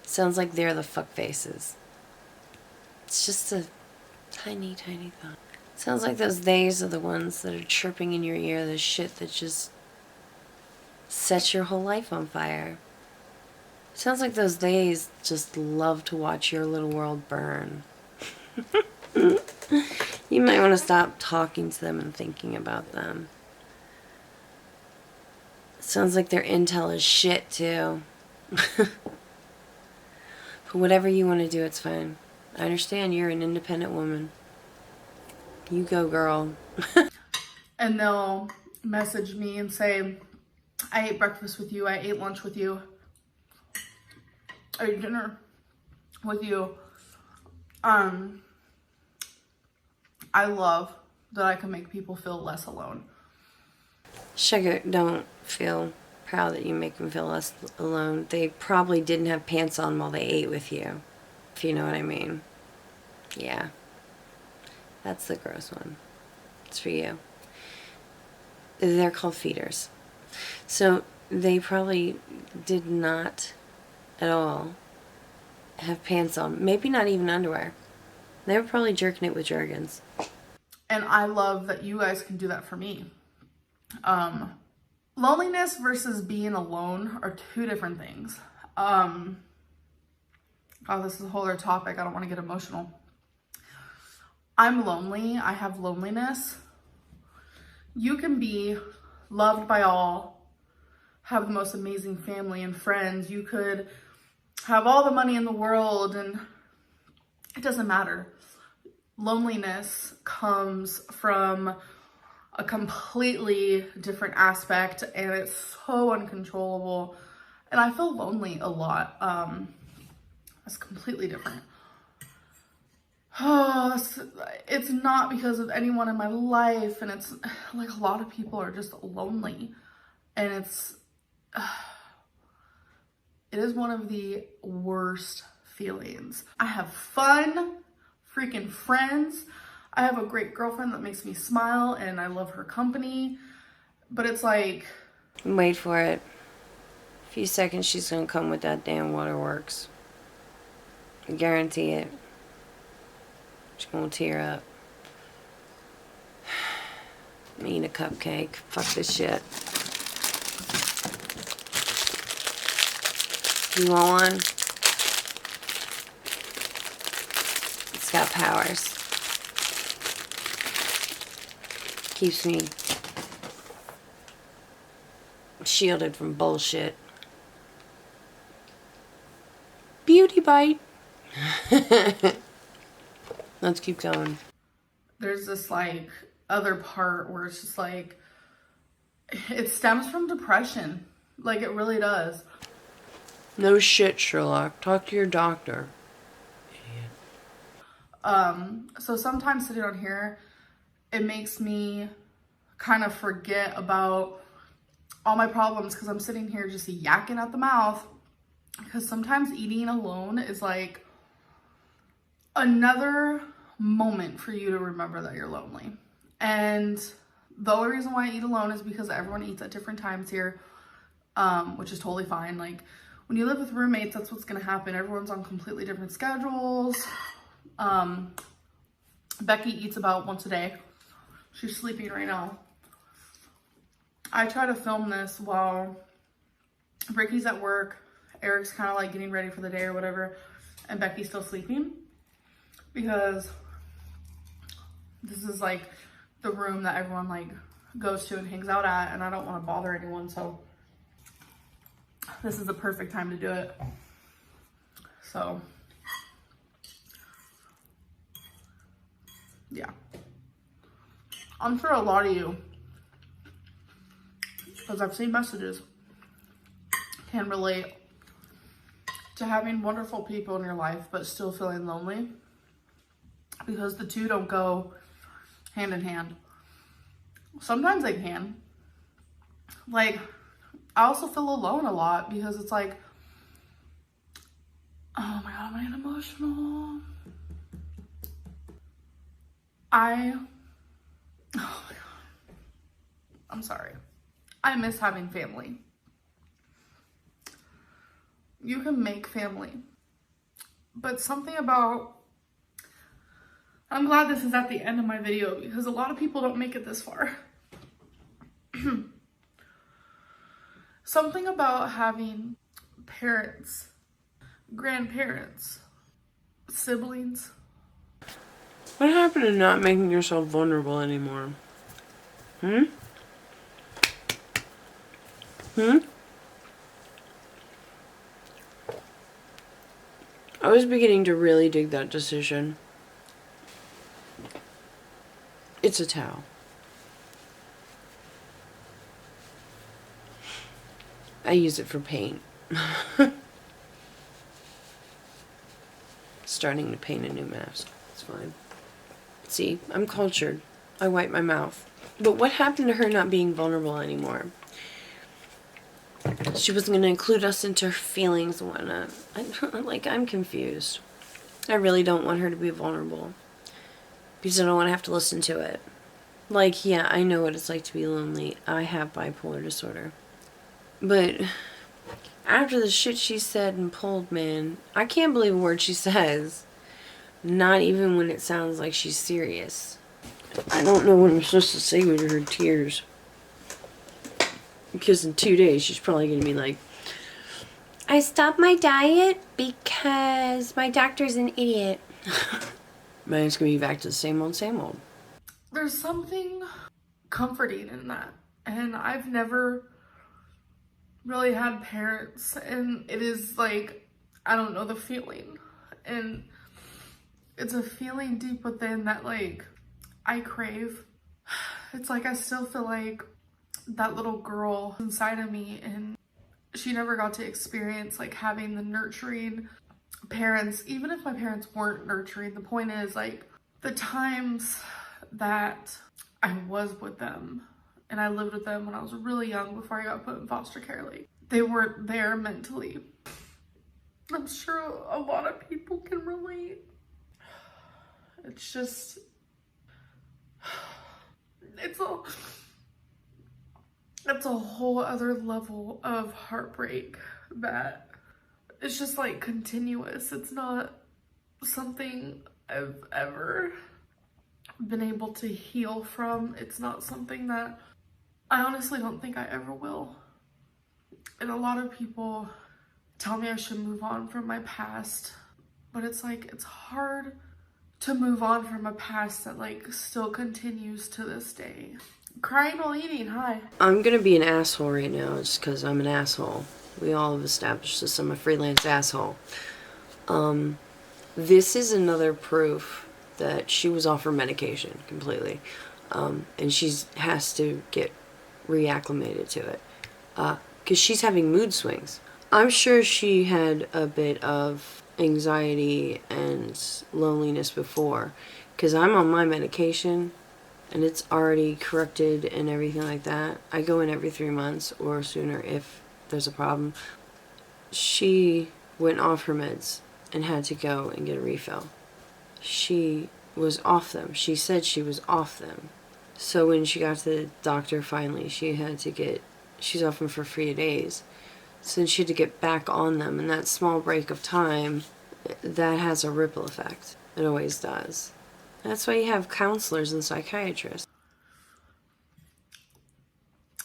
S2: Sounds like they're the fuck faces. It's just a tiny, tiny thought. Sounds like those theys are the ones that are chirping in your ear the shit that just sets your whole life on fire. Sounds like those theys just love to watch your little world burn. You might want to stop talking to them and thinking about them. Sounds like their intel is shit too. But whatever you want to do, it's fine. I understand you're an independent woman. You go, girl.
S3: And they'll message me and say, I ate breakfast with you, I ate lunch with you, I ate dinner with you. I love that I can make people feel less alone.
S2: Sugar, don't feel proud that you make them feel less alone. They probably didn't have pants on while they ate with you, if you know what I mean. Yeah. That's the gross one. It's for you. They're called feeders. So they probably did not at all have pants on. Maybe not even underwear. They were probably jerking it with jergens.
S3: And I love that you guys can do that for me. Loneliness versus being alone are two different things. Oh, this is a whole other topic. I don't want to get emotional. I'm lonely. I have loneliness. You can be loved by all, have the most amazing family and friends. You could have all the money in the world, and it doesn't matter. Loneliness comes from a completely different aspect, and it's so uncontrollable. And I feel lonely a lot. It's completely different. Oh, it's not because of anyone in my life, and it's like a lot of people are just lonely, and it is one of the worst feelings. I have fun, freaking friends. I have a great girlfriend that makes me smile, and I love her company, but it's like...
S2: Wait for it. A few seconds, she's gonna come with that damn waterworks. I guarantee it. She's gonna tear up. I'm eating a cupcake. Fuck this shit. You want one? It's got powers. Keeps me shielded from bullshit. Beauty bite. Let's keep going.
S3: There's this like other part where it's just like, it stems from depression. Like it really does.
S2: No shit, Sherlock. Talk to your doctor.
S3: So sometimes sitting on here, it makes me kind of forget about all my problems because I'm sitting here just yakking at the mouth. Because sometimes eating alone is like another moment for you to remember that you're lonely. And the only reason why I eat alone is because everyone eats at different times here, which is totally fine. Like when you live with roommates, that's what's gonna happen. Everyone's on completely different schedules. Becky eats about once a day. She's sleeping right now. I try to film this while Ricky's at work. Eric's kind of like getting ready for the day or whatever, and Becky's still sleeping because this is like the room that everyone like goes to and hangs out at, and I don't want to bother anyone, so this is the perfect time to do it. So yeah, I'm sure a lot of you, because I've seen messages, can relate to having wonderful people in your life but still feeling lonely, because the two don't go hand in hand. Sometimes they can. Like, I also feel alone a lot because it's like, oh my god, I'm getting emotional. Oh my god, I'm sorry. I miss having family. You can make family, but something about, I'm glad this is at the end of my video because a lot of people don't make it this far. Something about having parents, grandparents, siblings.
S2: What happened to not making yourself vulnerable anymore? Hmm? I was beginning to really dig that decision. It's a towel. I use it for paint. Starting to paint a new mask. It's fine. See, I'm cultured. I wipe my mouth. But what happened to her not being vulnerable anymore? She wasn't going to include us into her feelings and whatnot. I'm confused. I really don't want her to be vulnerable. Because I don't want to have to listen to it. Like, yeah, I know what it's like to be lonely. I have bipolar disorder. But after the shit she said and pulled, man, I can't believe a word she says. Not even when it sounds like she's serious. I don't know what I'm supposed to say with her tears. Because in 2 days, she's probably going to be like, I stopped my diet because my doctor's an idiot. Man, it's going to be back to the same old, same old.
S3: There's something comforting in that. And I've never really had parents. And it is like, I don't know the feeling. And it's a feeling deep within that, like, I crave. It's like I still feel like that little girl inside of me, and she never got to experience like having the nurturing parents. Even if my parents weren't nurturing, the point is, like, the times that I was with them and I lived with them when I was really young before I got put in foster care, like, they weren't there mentally. I'm sure a lot of people can relate. It's just, it's a whole other level of heartbreak that is just like continuous. It's not something I've ever been able to heal from. It's not something that I honestly don't think I ever will. And a lot of people tell me I should move on from my past, but it's like, it's hard to move on from a past that like still continues to this day. Crying while eating, hi.
S2: I'm gonna be an asshole right now just because I'm an asshole. We all have established this. I'm a freelance asshole. This is another proof that she was off her medication completely. And she has to get reacclimated to it. Because she's having mood swings. I'm sure she had a bit of anxiety and loneliness before. Because I'm on my medication and it's already corrected and everything like that. I go in every 3 months or sooner if there's a problem. She went off her meds and had to go and get a refill. She was off them. She said she was off them. So when she got to the doctor finally, she's off them for a few days. So then she had to get back on them. And that small break of time, that has a ripple effect. It always does. That's why you have counselors and psychiatrists.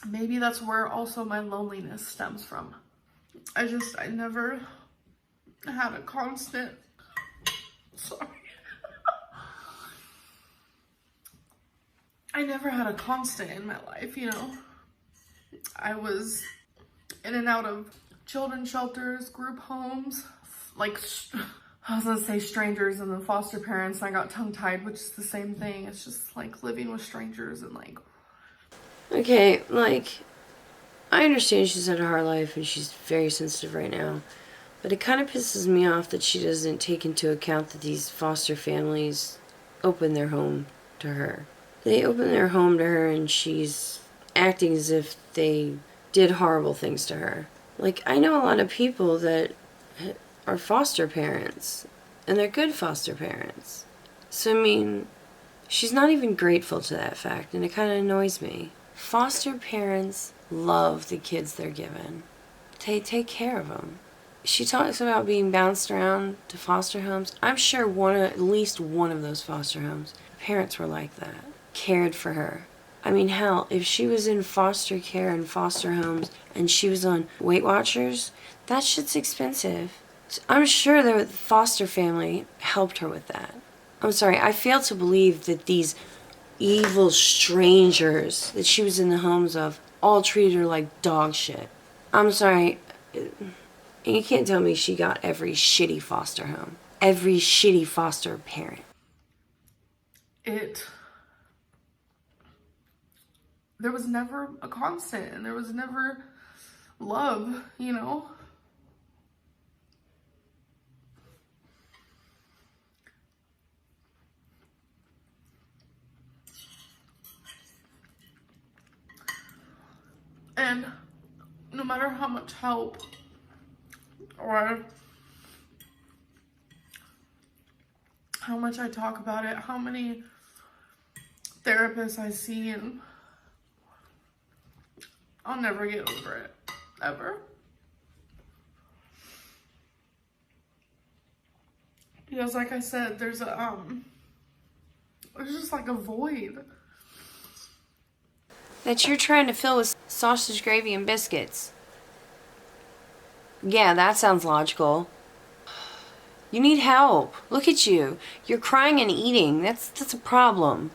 S3: Maybe that's where also my loneliness stems from. I never had a constant, sorry. I never had a constant in my life, you know. I was in and out of children's shelters, group homes, like, I was gonna say strangers and then foster parents, and I got tongue-tied, which is the same thing. It's just like living with strangers and like...
S2: Okay, like, I understand she's had a hard life and she's very sensitive right now, but it kind of pisses me off that she doesn't take into account that these foster families open their home to her. They open their home to her and she's acting as if they did horrible things to her. Like, I know a lot of people that are foster parents, and they're good foster parents. So, I mean, she's not even grateful to that fact, and it kind of annoys me. Foster parents love the kids they're given. They take care of them. She talks about being bounced around to foster homes. I'm sure at least one of those foster homes, parents were like that, cared for her. I mean, hell, if she was in foster care and foster homes and she was on Weight Watchers, that shit's expensive. I'm sure the foster family helped her with that. I'm sorry, I fail to believe that these evil strangers that she was in the homes of all treated her like dog shit. I'm sorry, you can't tell me she got every shitty foster home, every shitty foster parent.
S3: There was never a constant, and there was never love, you know? And no matter how much help or how much I talk about it, how many therapists I see, and I'll never get over it, ever. Because like I said, there's just like a void
S2: That you're trying to fill with sausage gravy and biscuits. Yeah, that sounds logical. You need help. Look at you. You're crying and eating. That's a problem.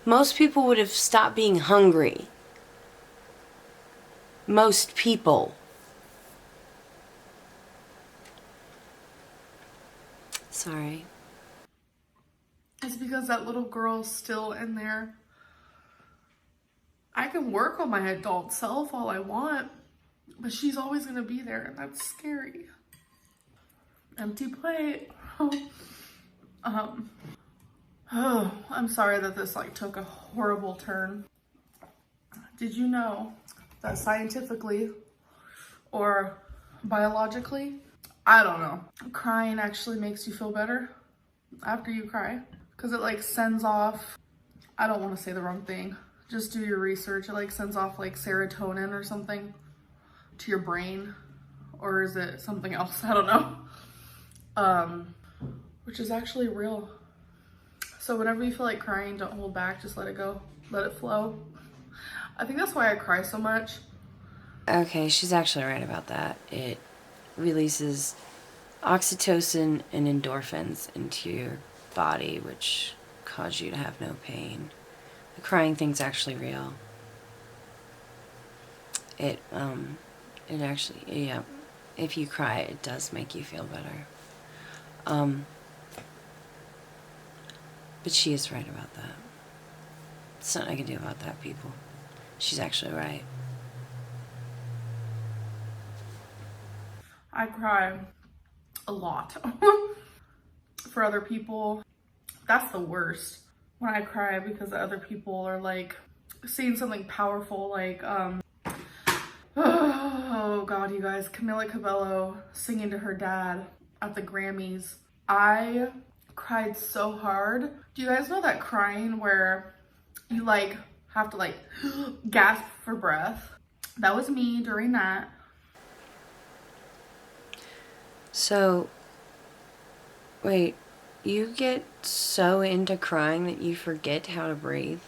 S2: Most people would have stopped being hungry. Most people. Sorry.
S3: It's because that little girl's still in there. I can work on my adult self all I want, but she's always gonna be there, and that's scary. Empty plate. I'm sorry that this like took a horrible turn. Did you know that scientifically or biologically, I don't know, crying actually makes you feel better after you cry? Because it like sends off, I don't want to say the wrong thing, just do your research. It like sends off like serotonin or something to your brain, or is it something else? I don't know. Which is actually real. So whenever you feel like crying, don't hold back, just let it go, let it flow. I think that's why I cry so much.
S2: Okay, she's actually right about that. It releases oxytocin and endorphins into your body, which cause you to have no pain. The crying thing's actually real. It actually, yeah, if you cry, it does make you feel better. But she is right about that. There's nothing I can do about that, people. She's actually right.
S3: I cry a lot for other people. That's the worst, when I cry because other people are like seeing something powerful, like oh god, you guys, Camila Cabello singing to her dad at the Grammys. I cried so hard. Do you guys know that crying where you like have to like gasp for breath? That was me during that.
S2: So, wait, you get so into crying that you forget how to breathe?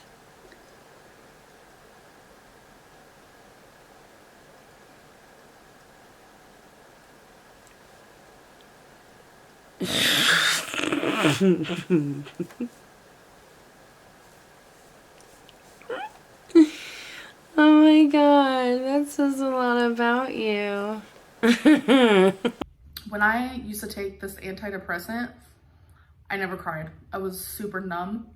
S2: Oh my god, that says a lot about you.
S3: When I used to take this antidepressant, I never cried. I was super numb.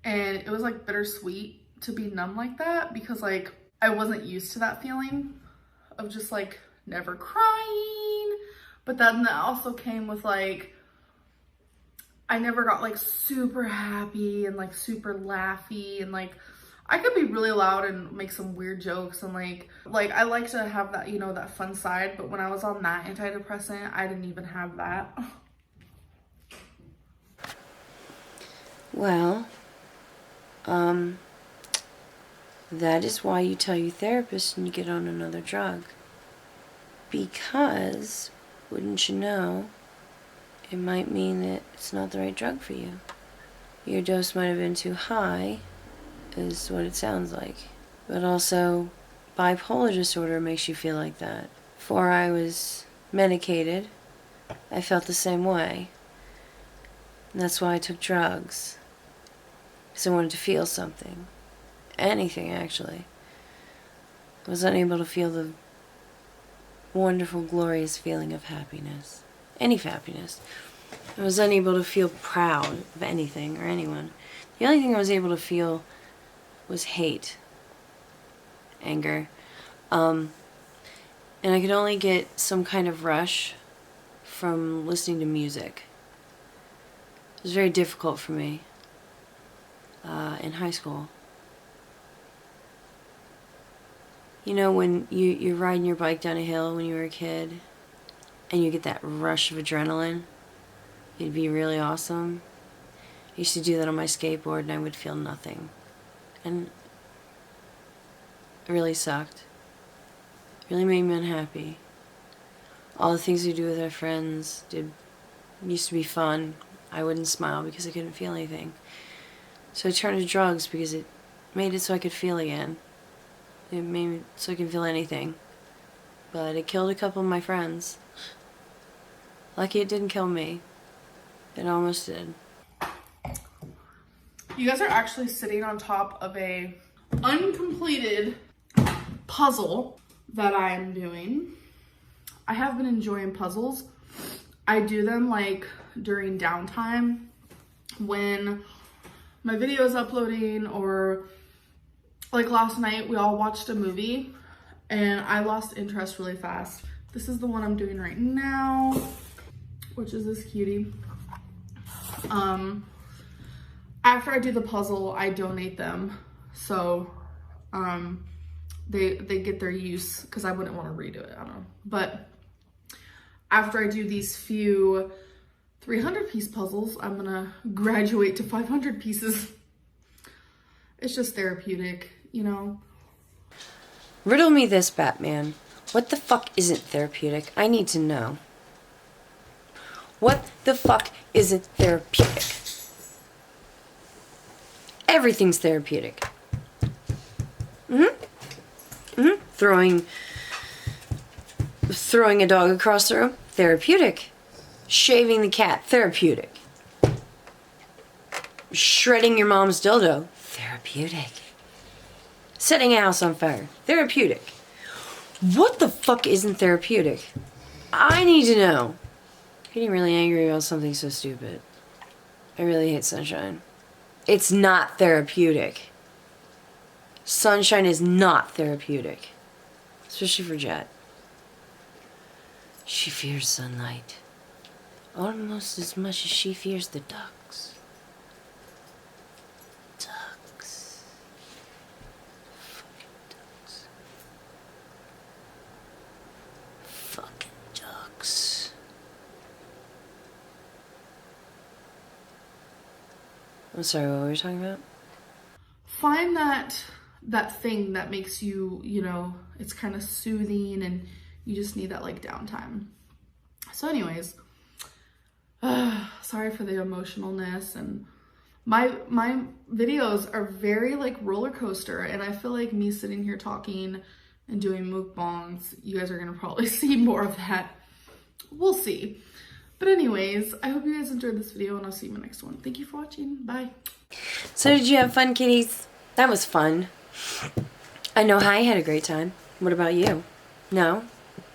S3: And it was like bittersweet to be numb like that, because like I wasn't used to that feeling of just like never crying. But then that also came with like, I never got like super happy and like super laughy, and like I could be really loud and make some weird jokes, and like I like to have that, you know, that fun side. But when I was on that antidepressant, I didn't even have that.
S2: Well, that is why you tell your therapist when you get on another drug. Because, wouldn't you know, it might mean that it's not the right drug for you. Your dose might have been too high, is what it sounds like. But also, bipolar disorder makes you feel like that. Before I was medicated, I felt the same way. And that's why I took drugs. Because I wanted to feel something. Anything, actually. I was unable to feel the wonderful, glorious feeling of happiness. Any happiness. I was unable to feel proud of anything or anyone. The only thing I was able to feel was hate. Anger. And I could only get some kind of rush from listening to music. It was very difficult for me in high school. You know, when you're riding your bike down a hill when you were a kid, and you get that rush of adrenaline, it'd be really awesome. I used to do that on my skateboard, and I would feel nothing. And it really sucked. It really made me unhappy. All the things we do with our friends used to be fun. I wouldn't smile because I couldn't feel anything. So I turned to drugs because it made it so I could feel again. It made me so I could feel anything. But it killed a couple of my friends. Lucky it didn't kill me. It almost did.
S3: You guys are actually sitting on top of a uncompleted puzzle that I'm doing. I have been enjoying puzzles. I do them like during downtime when my video is uploading, or like last night we all watched a movie and I lost interest really fast. This is the one I'm doing right now, which is this cutie. After I do the puzzle, I donate them. So they get their use, because I wouldn't want to redo it, I don't know. But after I do these few 300-piece puzzles, I'm gonna graduate to 500 pieces. It's just therapeutic, you know?
S2: Riddle me this, Batman. What the fuck isn't therapeutic? I need to know. What the fuck isn't therapeutic? Everything's therapeutic. Throwing a dog across the room, therapeutic. Shaving the cat, therapeutic. Shredding your mom's dildo, therapeutic. Setting a house on fire, therapeutic. What the fuck isn't therapeutic? I need to know. I'm getting really angry about something so stupid. I really hate sunshine. It's not therapeutic. Sunshine is not therapeutic. Especially for Jet. She fears sunlight. Almost as much as she fears the ducks. Ducks. Fucking ducks. Fucking ducks. I'm sorry, what were we talking about?
S3: Find that thing that makes you, you know, it's kind of soothing and you just need that like downtime. So anyways, sorry for the emotionalness, and my videos are very like roller coaster, and I feel like me sitting here talking and doing mukbangs, you guys are gonna probably see more of that. We'll see. But anyways, I hope you guys enjoyed this video, and I'll see you in the next one. Thank you for watching. Bye.
S2: So did you have fun, kitties? That was fun. I know I had a great time. What about you? No?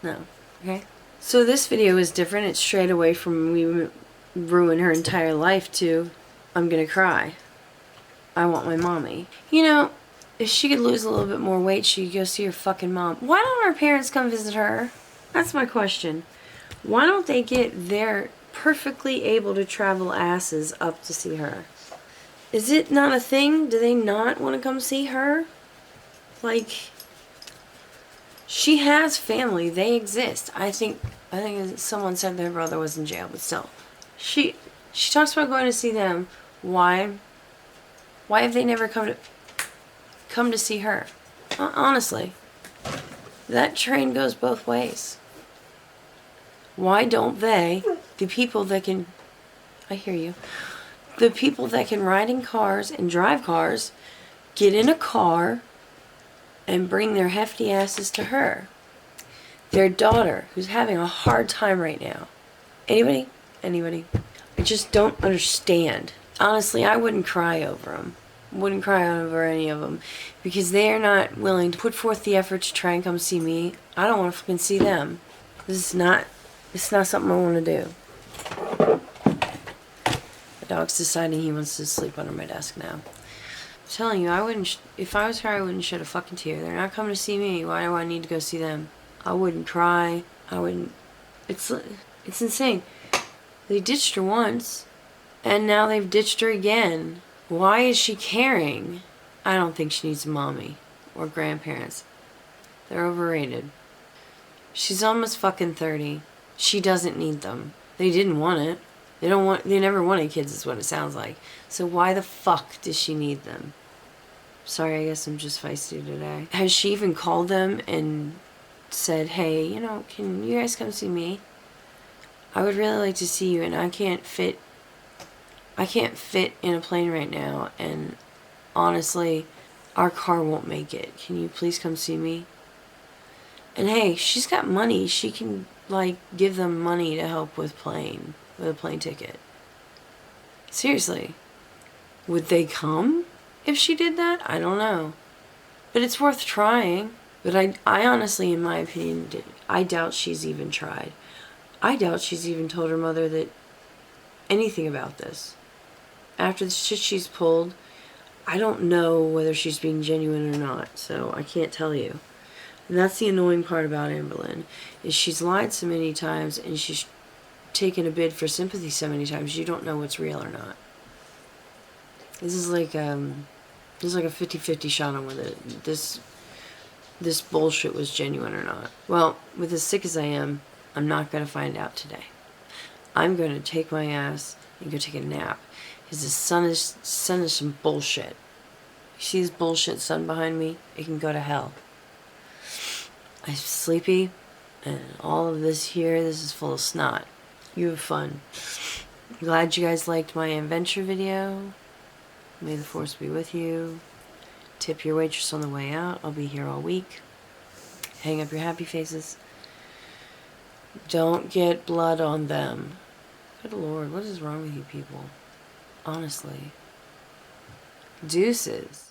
S2: No. Okay. So this video is different. It's straight away from we ruin her entire life to I'm gonna cry. I want my mommy. You know, If she could lose a little bit more weight, she could go see her fucking mom. Why don't her parents come visit her? That's my question. Why don't they get their perfectly able to travel asses up to see her? Is it not a thing? Do they not want to come see her? Like, she has family. They exist. I think someone said their brother was in jail, but still. She talks about going to see them. Why? Why have they never come to see her? Honestly. That train goes both ways. Why don't they, the people that can, I hear you, the people that can ride in cars and drive cars, get in a car and bring their hefty asses to her? Their daughter, who's having a hard time right now. Anybody? I just don't understand. Honestly, I wouldn't cry over them. Wouldn't cry over any of them. Because they are not willing to put forth the effort to try and come see me. I don't want to fucking see them. This is not something I want to do. The dog's deciding he wants to sleep under my desk now. I'm telling you, I wouldn't, if I was her, I wouldn't shed a fucking tear. They're not coming to see me. Why do I need to go see them? I wouldn't cry. I wouldn't, it's insane. They ditched her once, and now they've ditched her again. Why is she caring? I don't think she needs a mommy or grandparents. They're overrated. She's almost fucking 30. She doesn't need them. They didn't want it. They never wanted kids is what it sounds like. So why the fuck does she need them? Sorry, I guess I'm just feisty today. Has she even called them and said, hey, you know, can you guys come see me? I would really like to see you, and I can't fit in a plane right now, and honestly, our car won't make it. Can you please come see me? And hey, she's got money. She can, like, give them money to help with a plane ticket. Seriously. Would they come if she did that? I don't know. But it's worth trying. But I honestly, in my opinion, I doubt she's even tried. I doubt she's even told her mother that anything about this. After the shit she's pulled, I don't know whether she's being genuine or not, so I can't tell you. And that's the annoying part about Amberlynn, is she's lied so many times and she's taken a bid for sympathy so many times you don't know what's real or not. This is like a 50-50 shot on whether this bullshit was genuine or not. Well, with as sick as I am, I'm not going to find out today. I'm going to take my ass and go take a nap. Because the sun is some bullshit. You see this bullshit sun behind me? It can go to hell. I'm sleepy, and all of this here, this is full of snot. You have fun. Glad you guys liked my adventure video. May the force be with you. Tip your waitress on the way out. I'll be here all week. Hang up your happy faces. Don't get blood on them. Good Lord, what is wrong with you people? Honestly. Deuces.